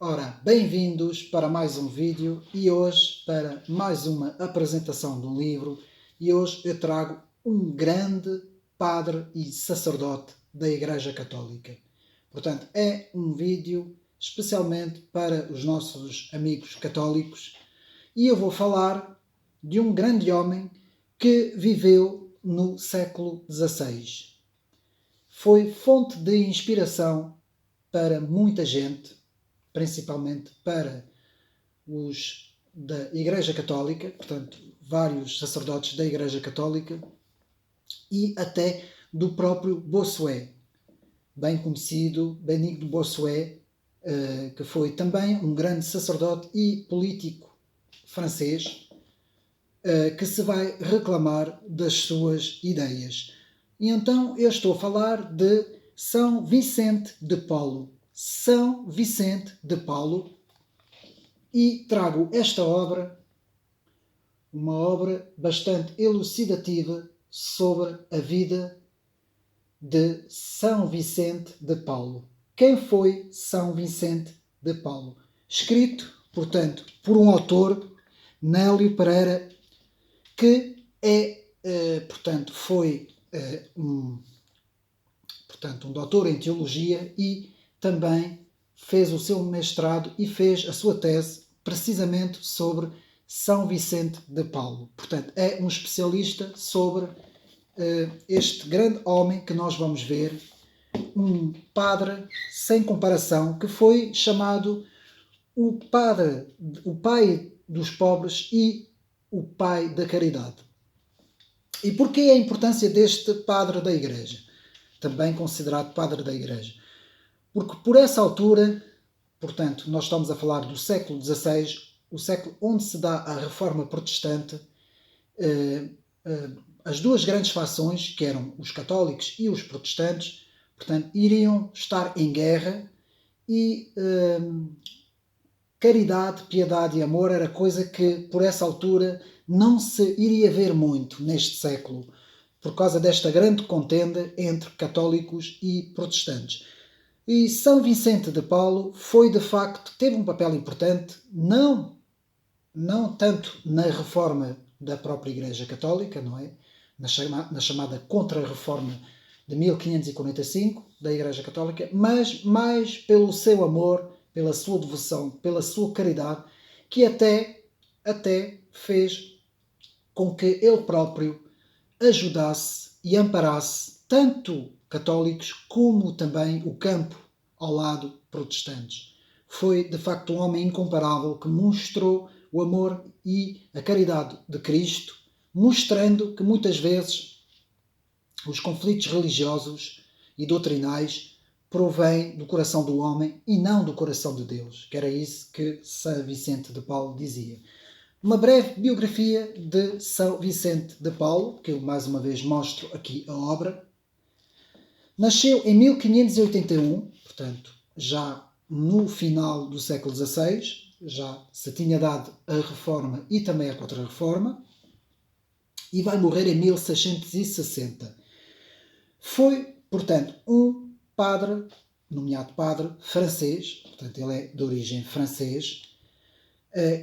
Ora, bem-vindos para mais um vídeo e hoje para mais uma apresentação de um livro. E hoje eu trago um grande padre e sacerdote da Igreja Católica. Portanto, é um vídeo especialmente para os nossos amigos católicos e eu vou falar de um grande homem que viveu no século XVI. Foi fonte de inspiração para muita gente, principalmente para os da Igreja Católica, portanto, vários sacerdotes da Igreja Católica e até do próprio Bossuet, bem conhecido Benigno Bossuet, que foi também um grande sacerdote e político francês, que se vai reclamar das suas ideias. E então eu estou a falar de São Vicente de Paulo. São Vicente de Paulo, e trago esta obra, uma obra bastante elucidativa sobre a vida de São Vicente de Paulo. Quem foi São Vicente de Paulo? Escrito, portanto, por um autor, Nélio Pereira, que foi um doutor em teologia e também fez o seu mestrado e fez a sua tese precisamente sobre São Vicente de Paulo. Portanto, é um especialista sobre este grande homem que nós vamos ver, um padre sem comparação, que foi chamado o pai dos pobres e o pai da caridade. E porquê a importância deste padre da Igreja? Também considerado padre da Igreja. Porque por essa altura, portanto, nós estamos a falar do século XVI, o século onde se dá a Reforma Protestante, as duas grandes fações, que eram os católicos e os protestantes, portanto, iriam estar em guerra e caridade, piedade e amor era coisa que, por essa altura, não se iria ver muito neste século, por causa desta grande contenda entre católicos e protestantes. E São Vicente de Paulo foi, de facto, teve um papel importante, não tanto na reforma da própria Igreja Católica, não é? Na chamada Contra-Reforma de 1545 da Igreja Católica, mas mais pelo seu amor, pela sua devoção, pela sua caridade, que até fez com que ele próprio ajudasse e amparasse tanto católicos como também o campo ao lado protestantes. Foi de facto um homem incomparável que mostrou o amor e a caridade de Cristo, mostrando que muitas vezes os conflitos religiosos e doutrinais provêm do coração do homem e não do coração de Deus, que era isso que São Vicente de Paulo dizia. Uma breve biografia de São Vicente de Paulo, que eu mais uma vez mostro aqui a obra. Nasceu em 1581, portanto, já no final do século XVI, já se tinha dado a Reforma e também a Contra-Reforma, e vai morrer em 1660. Foi, portanto, um padre, nomeado padre francês, portanto ele é de origem francês,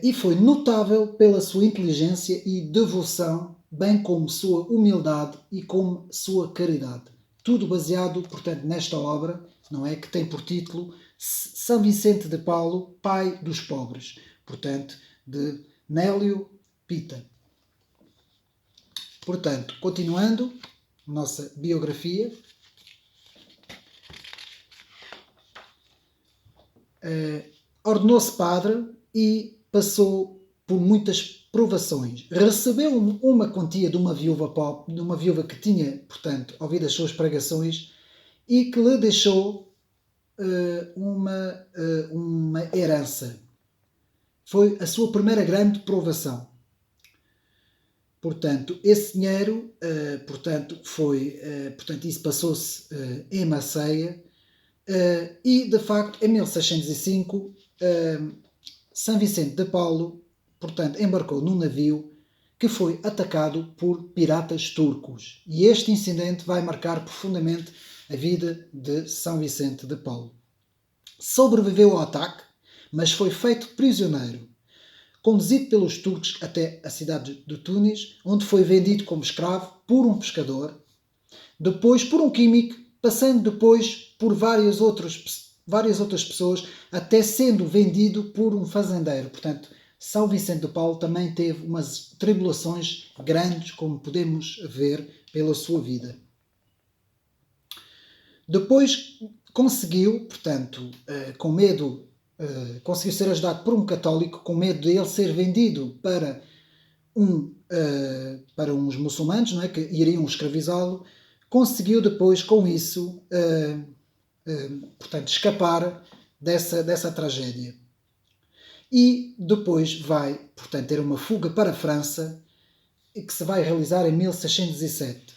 e foi notável pela sua inteligência e devoção, bem como sua humildade e como sua caridade. Tudo baseado, portanto, nesta obra, não é, que tem por título São Vicente de Paulo, pai dos pobres, portanto, de Nélio Pita. Portanto, continuando nossa biografia, ordenou-se padre e passou por muitas provações. Recebeu uma quantia de uma viúva pobre, de uma viúva que tinha, portanto, ouvido as suas pregações e que lhe deixou uma herança. Foi a sua primeira grande provação. Portanto, esse dinheiro, isso passou-se em Maceia, e, de facto, em 1605, São Vicente de Paulo, portanto, embarcou num navio que foi atacado por piratas turcos. E este incidente vai marcar profundamente a vida de São Vicente de Paulo. Sobreviveu ao ataque, mas foi feito prisioneiro, conduzido pelos turcos até a cidade de Tunis, onde foi vendido como escravo por um pescador, depois por um químico, passando depois por várias outras pessoas, até sendo vendido por um fazendeiro. Portanto, São Vicente de Paulo também teve umas tribulações grandes, como podemos ver pela sua vida. Depois conseguiu, portanto, com medo, conseguiu ser ajudado por um católico, com medo de ele ser vendido para uns muçulmanos, não é, que iriam escravizá-lo. Conseguiu depois, com isso, portanto, escapar dessa tragédia. E depois vai, portanto, ter uma fuga para a França, que se vai realizar em 1607.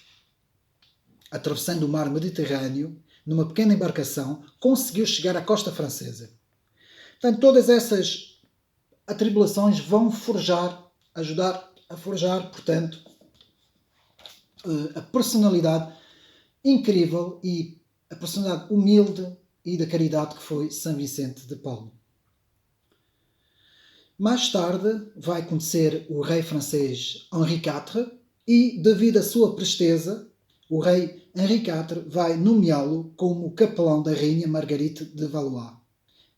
Atravessando o mar Mediterrâneo, numa pequena embarcação, conseguiu chegar à costa francesa. Portanto, todas essas atribulações vão ajudar a forjar, portanto, a personalidade incrível e a personalidade humilde e da caridade que foi São Vicente de Paulo. Mais tarde vai conhecer o rei francês Henri IV e, devido à sua presteza, o rei Henri IV vai nomeá-lo como capelão da rainha Marguerite de Valois,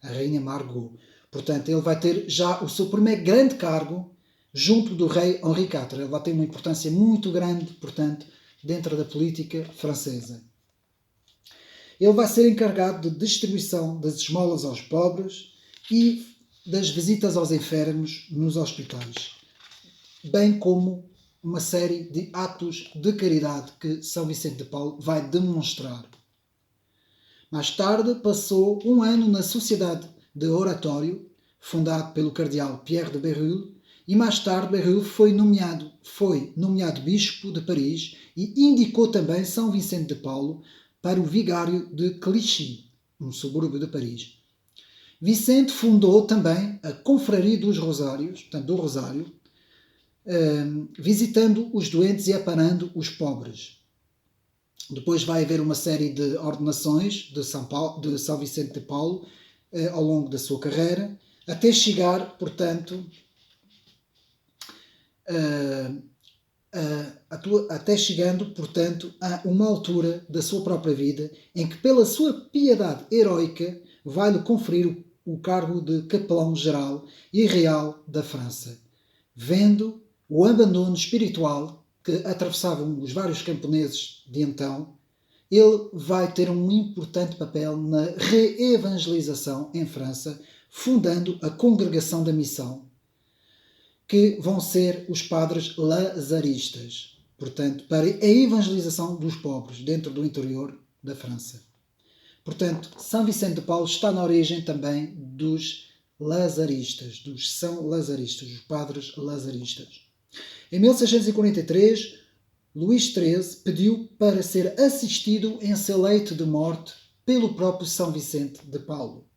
a rainha Margot. Portanto, ele vai ter já o seu primeiro grande cargo junto do rei Henri IV. Ele vai ter uma importância muito grande, portanto, dentro da política francesa. Ele vai ser encarregado de distribuição das esmolas aos pobres e das visitas aos enfermos nos hospitais, bem como uma série de atos de caridade que São Vicente de Paulo vai demonstrar. Mais tarde passou um ano na Sociedade de Oratório, fundado pelo cardeal Pierre de Bérulle, e mais tarde Bérulle foi nomeado bispo de Paris e indicou também São Vicente de Paulo para o vigário de Clichy, um subúrbio de Paris. Vicente fundou também a Confraria dos Rosários, portanto do Rosário, visitando os doentes e aparando os pobres. Depois vai haver uma série de ordenações de São Vicente de Paulo ao longo da sua carreira, até chegar, portanto, até chegando, portanto, a uma altura da sua própria vida em que, pela sua piedade heroica, vai-lhe conferir o cargo de capelão-geral e real da França. Vendo o abandono espiritual que atravessavam os vários camponeses de então, ele vai ter um importante papel na reevangelização em França, fundando a Congregação da Missão, que vão ser os padres lazaristas, portanto, para a evangelização dos pobres dentro do interior da França. Portanto, São Vicente de Paulo está na origem também dos lazaristas, dos São Lazaristas, os padres lazaristas. Em 1643, Luís XIII pediu para ser assistido em seu leito de morte pelo próprio São Vicente de Paulo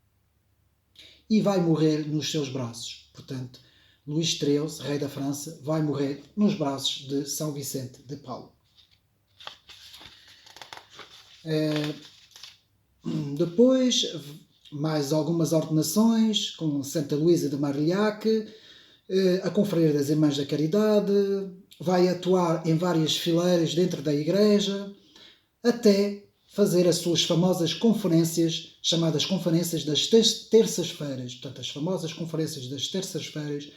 e vai morrer nos seus braços. Portanto, Luís XIII, rei da França, vai morrer nos braços de São Vicente de Paulo. Depois, mais algumas ordenações, com Santa Luísa de Marillac, a Confraria das Irmãs da Caridade, vai atuar em várias fileiras dentro da igreja, até fazer as suas famosas conferências, chamadas Conferências das Terças-feiras, portanto, as famosas Conferências das Terças-feiras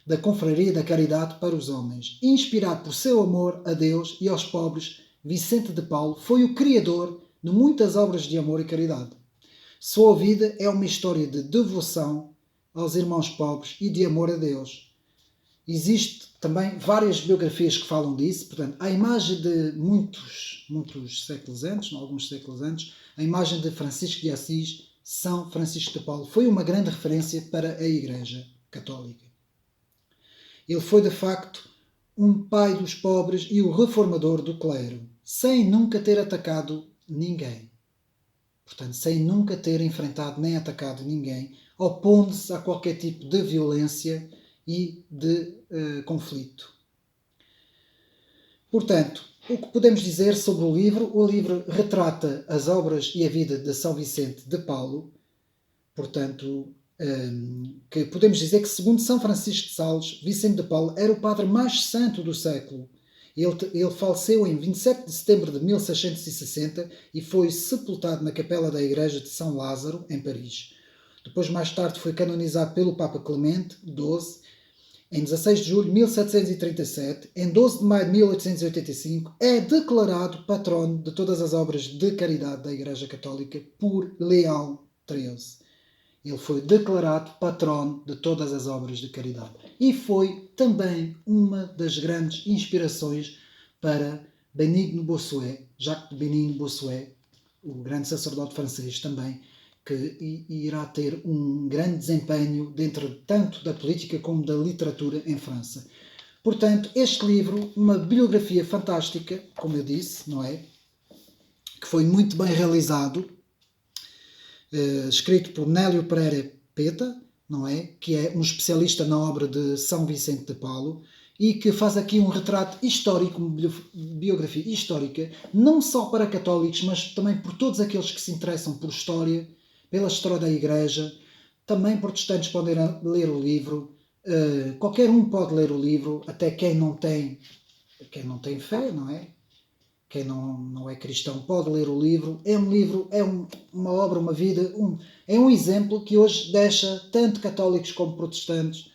da Confraria da Caridade para os Homens. Inspirado por seu amor a Deus e aos pobres, Vicente de Paulo foi o criador de muitas obras de amor e caridade. Sua vida é uma história de devoção aos irmãos pobres e de amor a Deus. Existe também várias biografias que falam disso, portanto, a imagem de muitos séculos antes, alguns séculos antes, a imagem de Francisco de Assis, São Francisco de Paulo, foi uma grande referência para a Igreja Católica. Ele foi, de facto, um pai dos pobres e o reformador do clero, sem nunca ter atacado ninguém. Portanto, sem nunca ter enfrentado nem atacado ninguém, opondo-se a qualquer tipo de violência e de conflito. Portanto, o que podemos dizer sobre o livro? O livro retrata as obras e a vida de São Vicente de Paulo. Portanto, que podemos dizer que, segundo São Francisco de Sales, Vicente de Paulo era o padre mais santo do século. Ele faleceu em 27 de setembro de 1660 e foi sepultado na capela da igreja de São Lázaro, em Paris. Depois, mais tarde, foi canonizado pelo Papa Clemente XII em 16 de julho de 1737. Em 12 de maio de 1885, é declarado patrono de todas as obras de caridade da Igreja Católica por Leão XIII. Ele foi declarado patrono de todas as obras de caridade. E foi também uma das grandes inspirações para Benigno Bossuet, Jacques de Benigno Bossuet, o grande sacerdote francês também, que irá ter um grande desempenho dentro tanto da política como da literatura em França. Portanto, este livro, uma biografia fantástica, como eu disse, não é? Que foi muito bem realizado, escrito por Nélio Pereira Peta, não é? Que é um especialista na obra de São Vicente de Paulo e que faz aqui um retrato histórico, uma biografia histórica, não só para católicos, mas também por todos aqueles que se interessam por história, pela história da Igreja. Também protestantes podem ler o livro. Qualquer um pode ler o livro, até quem não tem fé, não é? Quem não é cristão pode ler o livro. É um livro, uma obra, uma vida, é um exemplo que hoje deixa tanto católicos como protestantes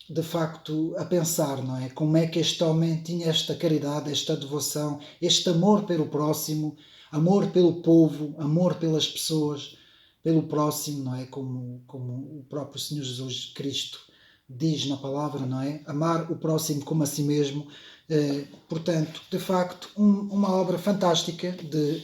de facto a pensar, não é? Como é que este homem tinha esta caridade, esta devoção, este amor pelo próximo, amor pelo povo, amor pelas pessoas, pelo próximo, não é? Como o próprio Senhor Jesus Cristo diz na palavra, não é? Amar o próximo como a si mesmo. Portanto, de facto, uma obra fantástica de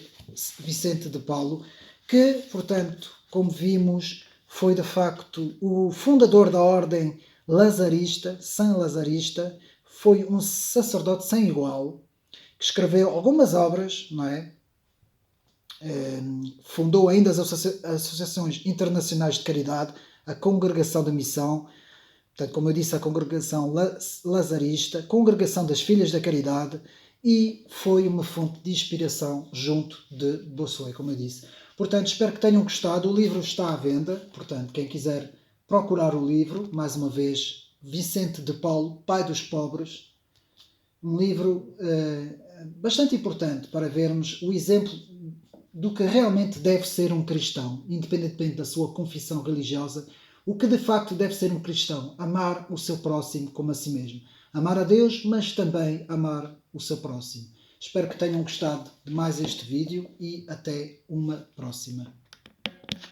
Vicente de Paulo, que, portanto, como vimos, foi de facto o fundador da ordem lazarista, San Lazarista, foi um sacerdote sem igual, que escreveu algumas obras, não é? Fundou ainda as associações internacionais de caridade, a Congregação da Missão, portanto, como eu disse, a Congregação Lazarista, Congregação das Filhas da Caridade, e foi uma fonte de inspiração junto de Bossuet, como eu disse. Portanto, espero que tenham gostado. O livro está à venda, portanto, quem quiser procurar o livro, mais uma vez, Vicente de Paulo, Pai dos Pobres, um livro bastante importante para vermos o exemplo do que realmente deve ser um cristão, independentemente da sua confissão religiosa. O que de facto deve ser um cristão? Amar o seu próximo como a si mesmo. Amar a Deus, mas também amar o seu próximo. Espero que tenham gostado de mais este vídeo e até uma próxima.